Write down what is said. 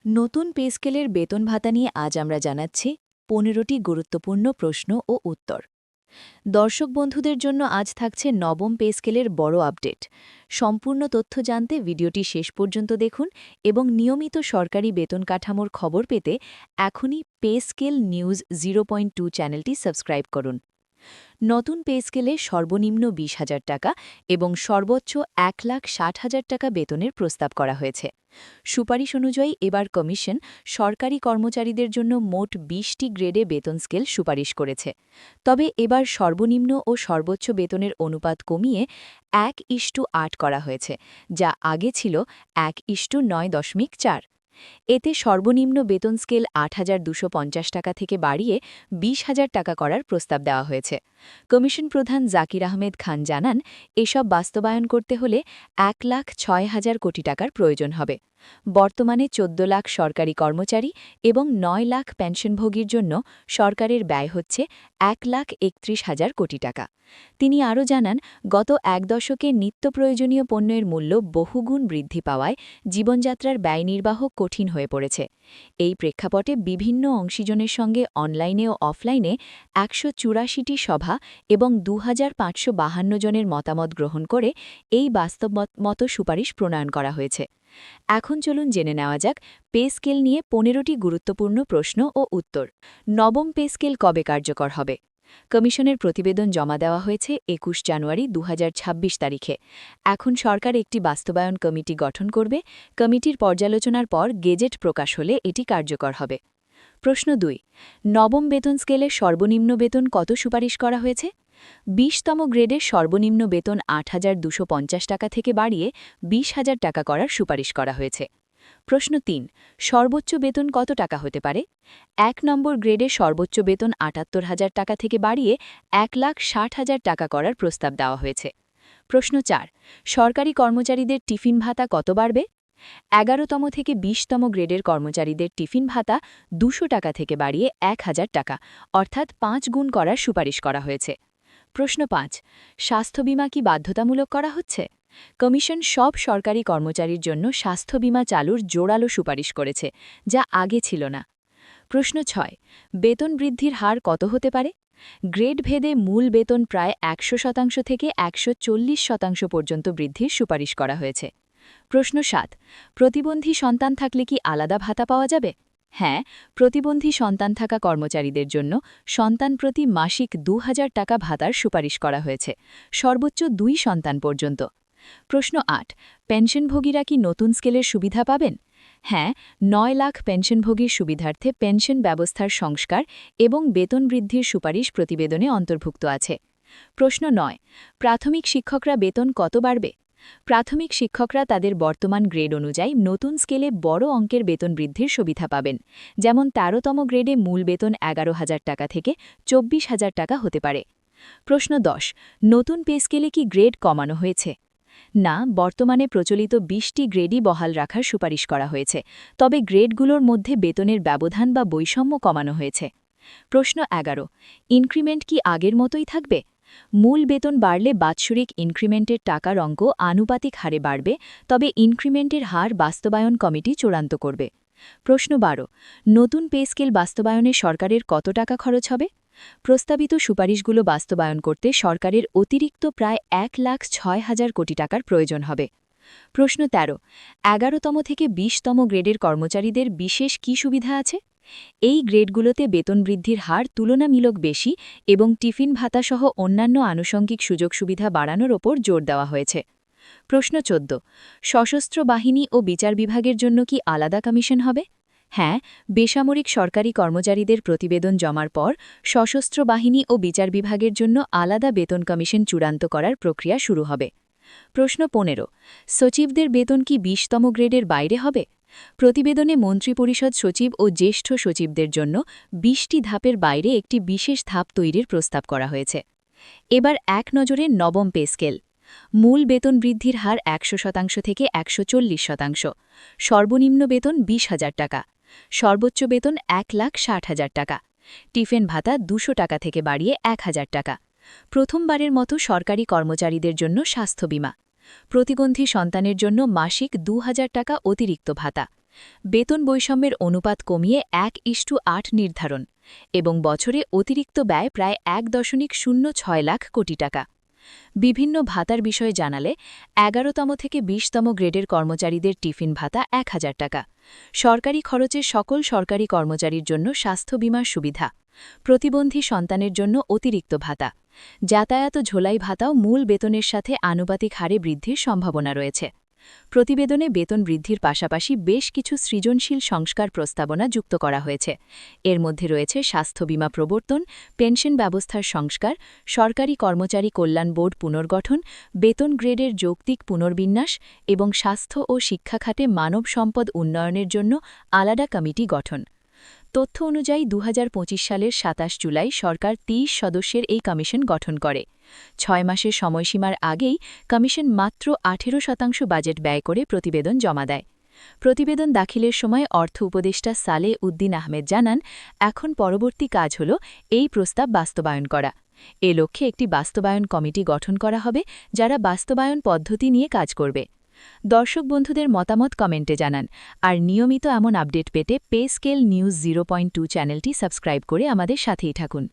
নতুন পে স্কেলের বেতন ভাতা নিয়ে আজ আমরা জানাচ্ছি ১৫টি গুরুত্বপূর্ণ প্রশ্ন ও উত্তর। দর্শক বন্ধুদের জন্য আজ থাকছে নবম পে স্কেলের বড় আপডেট। সম্পূর্ণ তথ্য জানতে ভিডিওটি শেষ পর্যন্ত দেখুন এবং নিয়মিত সরকারি বেতন কাঠামোর খবর পেতে এখনই পে স্কেল নিউজ 0.2 চ্যানেলটি সাবস্ক্রাইব করুন। নতুন পে স্কেলে সর্বনিম্ন ২০,০০০ টাকা এবং সর্বোচ্চ ১,৬০,০০০ টাকা বেতনের প্রস্তাব করা হয়েছে। সুপারিশ অনুযায়ী এবার কমিশন সরকারি কর্মচারীদের জন্য মোট ২০টি গ্রেডে বেতন স্কেল সুপারিশ করেছে। তবে এবার সর্বনিম্ন ও সর্বোচ্চ বেতনের অনুপাত কমিয়ে ১:৮ করা হয়েছে, যা আগে ছিল ১:৯.৪। এতে সর্বনিম্ন বেতন স্কেল ৮,২৫০ টাকা থেকে বাড়িয়ে ২০,০০০ টাকা করার প্রস্তাব দেওয়া হয়েছে। কমিশন প্রধান জাকির আহমেদ খান জানান, এসব বাস্তবায়ন করতে হলে ১,০৬,০০০ কোটি টাকার প্রয়োজন হবে। বর্তমানে ১৪ লাখ সরকারি কর্মচারী এবং ৯ লাখ পেনশনভোগীর জন্য সরকারের ব্যয় হচ্ছে ১,৩১,০০০ কোটি টাকা। তিনি আরও জানান, গত এক দশকে নিত্য প্রয়োজনীয় পণ্যের মূল্য বহুগুণ বৃদ্ধি পাওয়ায় জীবনযাত্রার ব্যয় নির্বাহ কঠিন হয়ে পড়েছে। এই প্রেক্ষাপটে বিভিন্ন অংশীজনের সঙ্গে অনলাইনে ও অফলাইনে ১৮৪টি সভা এবং ২,৫৫২ জনের মতামত গ্রহণ করে এই বাস্তবমত সুপারিশ প্রণয়ন করা হয়েছে। এখন চলুন জেনে নেওয়া যাক পে স্কেল নিয়ে ১৫টি গুরুত্বপূর্ণ প্রশ্ন ও উত্তর। নবম পে স্কেল কবে কার্যকর হবে? কমিশনের প্রতিবেদন জমা দেওয়া হয়েছে ২১ জানুয়ারি ২০২৬ তারিখে। এখন সরকার একটি বাস্তবায়ন কমিটি গঠন করবে। কমিটির পর্যালোচনার পর গেজেট প্রকাশ হলে এটি কার্যকর হবে। প্রশ্ন ২। নবম বেতন স্কেলে সর্বনিম্ন বেতন কত সুপারিশ করা হয়েছে? ২০তম গ্রেডের সর্বনিম্ন বেতন ৮,২৫০ টাকা থেকে বাড়িয়ে ২০,০০০ টাকা করার সুপারিশ করা হয়েছে। প্রশ্ন ৩। সর্বোচ্চ বেতন কত টাকা হতে পারে? ১ নম্বর গ্রেডে সর্বোচ্চ বেতন ৭৮,০০০ টাকা থেকে বাড়িয়ে ১,৬০,০০০ টাকা করার প্রস্তাব দেওয়া হয়েছে। প্রশ্ন ৪। সরকারি কর্মচারীদের টিফিন ভাতা কত বাড়বে? ১১তম থেকে ২০তম গ্রেডের কর্মচারীদের টিফিন ভাতা ২০০ টাকা থেকে বাড়িয়ে ১,০০০ টাকা, অর্থাৎ ৫ গুণ করার সুপারিশ করা হয়েছে। প্রশ্ন ৫। স্বাস্থ্য বীমা কি বাধ্যতামূলক করা হচ্ছে? কমিশন সব সরকারি কর্মচারীর জন্য স্বাস্থ্য বীমা চালুর জোরালো সুপারিশ করেছে, যা আগে ছিল না। প্রশ্ন ৬। বেতন বৃদ্ধির হার কত হতে পারে? গ্রেড ভেদে মূল বেতন প্রায় ১০০% থেকে ১৪০% পর্যন্ত বৃদ্ধির সুপারিশ করা হয়েছে। প্রশ্ন ৭। প্রতিবন্ধী সন্তান থাকলে কি আলাদা ভাতা পাওয়া যাবে? হ্যাঁ, প্রতিবন্ধী সন্তান থাকা কর্মচারীদের জন্য সন্তান প্রতি মাসিক ২,০০০ টাকা ভাতার সুপারিশ করা হয়েছে, সর্বোচ্চ ২ সন্তান পর্যন্ত। প্রশ্ন ৮। পেনশনভোগীরা কি নতুন স্কেলের সুবিধা পাবেন? হ্যাঁ, ৯ লাখ পেনশনভোগীর সুবিধার্থে পেনশন ব্যবস্থার সংস্কার এবং বেতন বৃদ্ধির সুপারিশ প্রতিবেদনে অন্তর্ভুক্ত আছে। প্রশ্ন ৯। প্রাথমিক শিক্ষকরা বেতন কত বাড়বে? প্রাথমিক শিক্ষকরা তাদের বর্তমান গ্রেড অনুযায়ী নতুন স্কেলে বড় অঙ্কের বেতন বৃদ্ধির সুবিধা পাবেন, যেমন ১৩তম গ্রেডে মূল বেতন ১১,০০০ টাকা থেকে ২৪,০০০ টাকা হতে পারে। প্রশ্ন ১০। নতুন পে স্কেলে কি গ্রেড কমানো হয়েছে? না, বর্তমানে প্রচলিত ২০টি গ্রেডই বহাল রাখার সুপারিশ করা হয়েছে, তবে গ্রেডগুলোর মধ্যে বেতনের ব্যবধান বা বৈষম্য কমানো হয়েছে। প্রশ্ন ১১। ইনক্রিমেন্ট কি আগের মতোই থাকবে? মূল বেতন বাড়লে বাৎসরিক ইনক্রিমেন্টের টাকার অঙ্ক আনুপাতিক হারে বাড়বে, তবে ইনক্রিমেন্টের হার বাস্তবায়ন কমিটি চূড়ান্ত করবে। প্রশ্ন ১২। নতুন পে স্কেল বাস্তবায়নে সরকারের কত টাকা খরচ হবে? প্রস্তাবিত সুপারিশগুলো বাস্তবায়ন করতে সরকারের অতিরিক্ত প্রায় ১,০৬,০০০ কোটি টাকার প্রয়োজন হবে। প্রশ্ন ১৩। ১১তম থেকে ২০তম গ্রেডের কর্মচারীদের বিশেষ কী সুবিধা আছে? এই গ্রেডগুলোতে বেতন বৃদ্ধির হার তুলনামূলক বেশি এবং টিফিন ভাতাসহ অন্যান্য আনুষঙ্গিক সুযোগ সুবিধা বাড়ানোর ওপর জোর দেওয়া হয়েছে। প্রশ্ন ১৪। সশস্ত্র বাহিনী ও বিচার বিভাগের জন্য কি আলাদা কমিশন হবে? হ্যাঁ, বেসামরিক সরকারি কর্মচারীদের প্রতিবেদন জমার পর সশস্ত্র বাহিনী ও বিচার বিভাগের জন্য আলাদা বেতন কমিশন চূড়ান্ত করার প্রক্রিয়া শুরু হবে। প্রশ্ন ১৫। সচিবদের বেতন কি ২০তম গ্রেডের বাইরে হবে? প্রতিবেদনে মন্ত্রিপরিষদ সচিব ও জ্যেষ্ঠ সচিবদের জন্য ২০টি ধাপের বাইরে একটি বিশেষ ধাপ তৈরির প্রস্তাব করা হয়েছে। এবার এক নজরে নবম পে স্কেল। মূল বেতন বৃদ্ধির হার ১০০% থেকে ১৪০%। সর্বনিম্ন বেতন ২০,০০০ টাকা। সর্বোচ্চ বেতন ১,৬০,০০০ টাকা। টিফিন ভাতা ২০০ টাকা থেকে বাড়িয়ে ১,০০০ টাকা। প্রথমবারের মতো সরকারি কর্মচারীদের জন্য স্বাস্থ্য বীমা। প্রতিবন্ধী সন্তানের জন্য মাসিক ২,০০০ টাকা অতিরিক্ত ভাতা। বেতন বৈষম্যের অনুপাত কমিয়ে 1:8 নির্ধারণ এবং বছরে অতিরিক্ত ব্যয় প্রায় 1.06 লাখ কোটি টাকা। বিভিন্ন ভাতার বিষয়ে জানালে 11তম থেকে 20তম গ্রেডের কর্মচারীদের টিফিন ভাতা 1000 টাকা, সরকারি খরচে সকল সরকারি কর্মচারীর জন্য স্বাস্থ্য বীমার সুবিধা, প্রতিবন্ধী সন্তানের জন্য অতিরিক্ত ভাতা, যাতায়াত ঝোলাই ভাতাও মূল বেতনের সাথে আনুপাতিক হারে বৃদ্ধির সম্ভাবনা রয়েছে। প্রতিবেদনে বেতন বৃদ্ধির পাশাপাশি বেশ কিছু সৃজনশীল সংস্কার প্রস্তাবনা যুক্ত করা হয়েছে। এর মধ্যে রয়েছে স্বাস্থ্য বীমা প্রবর্তন, পেনশন ব্যবস্থার সংস্কার, সরকারি কর্মচারী কল্যাণ বোর্ড পুনর্গঠন, বেতন গ্রেডের যৌক্তিক পুনর্বিন্যাস এবং স্বাস্থ্য ও শিক্ষা খাতে মানব সম্পদ উন্নয়নের জন্য আলাদা কমিটি গঠন। তথ্য অনুযায়ী 2025 সালের 27 জুলাই সরকার 30 সদস্যের এই কমিশন গঠন করে। 6 মাসের সময়সীমার আগেই কমিশন মাত্র 18% বাজেট ব্যয় করে প্রতিবেদন জমা দেয়। প্রতিবেদন দাখিলের সময় অর্থ উপদেষ্টা সালেহ উদ্দিন আহমেদ জানান, এখন পরবর্তী কাজ হল এই প্রস্তাব বাস্তবায়ন করা। এ লক্ষ্যে একটি বাস্তবায়ন কমিটি গঠন করা হবে, যারা বাস্তবায়ন পদ্ধতি নিয়ে কাজ করবে। দর্শক বন্ধুদের মতামত কমেন্টে জানান, আর নিয়মিত এমন আপডেট পেতে পে স্কেল নিউজ 0.2 চ্যানেলটি সাবস্ক্রাইব করে আমাদের সাথেই থাকুন।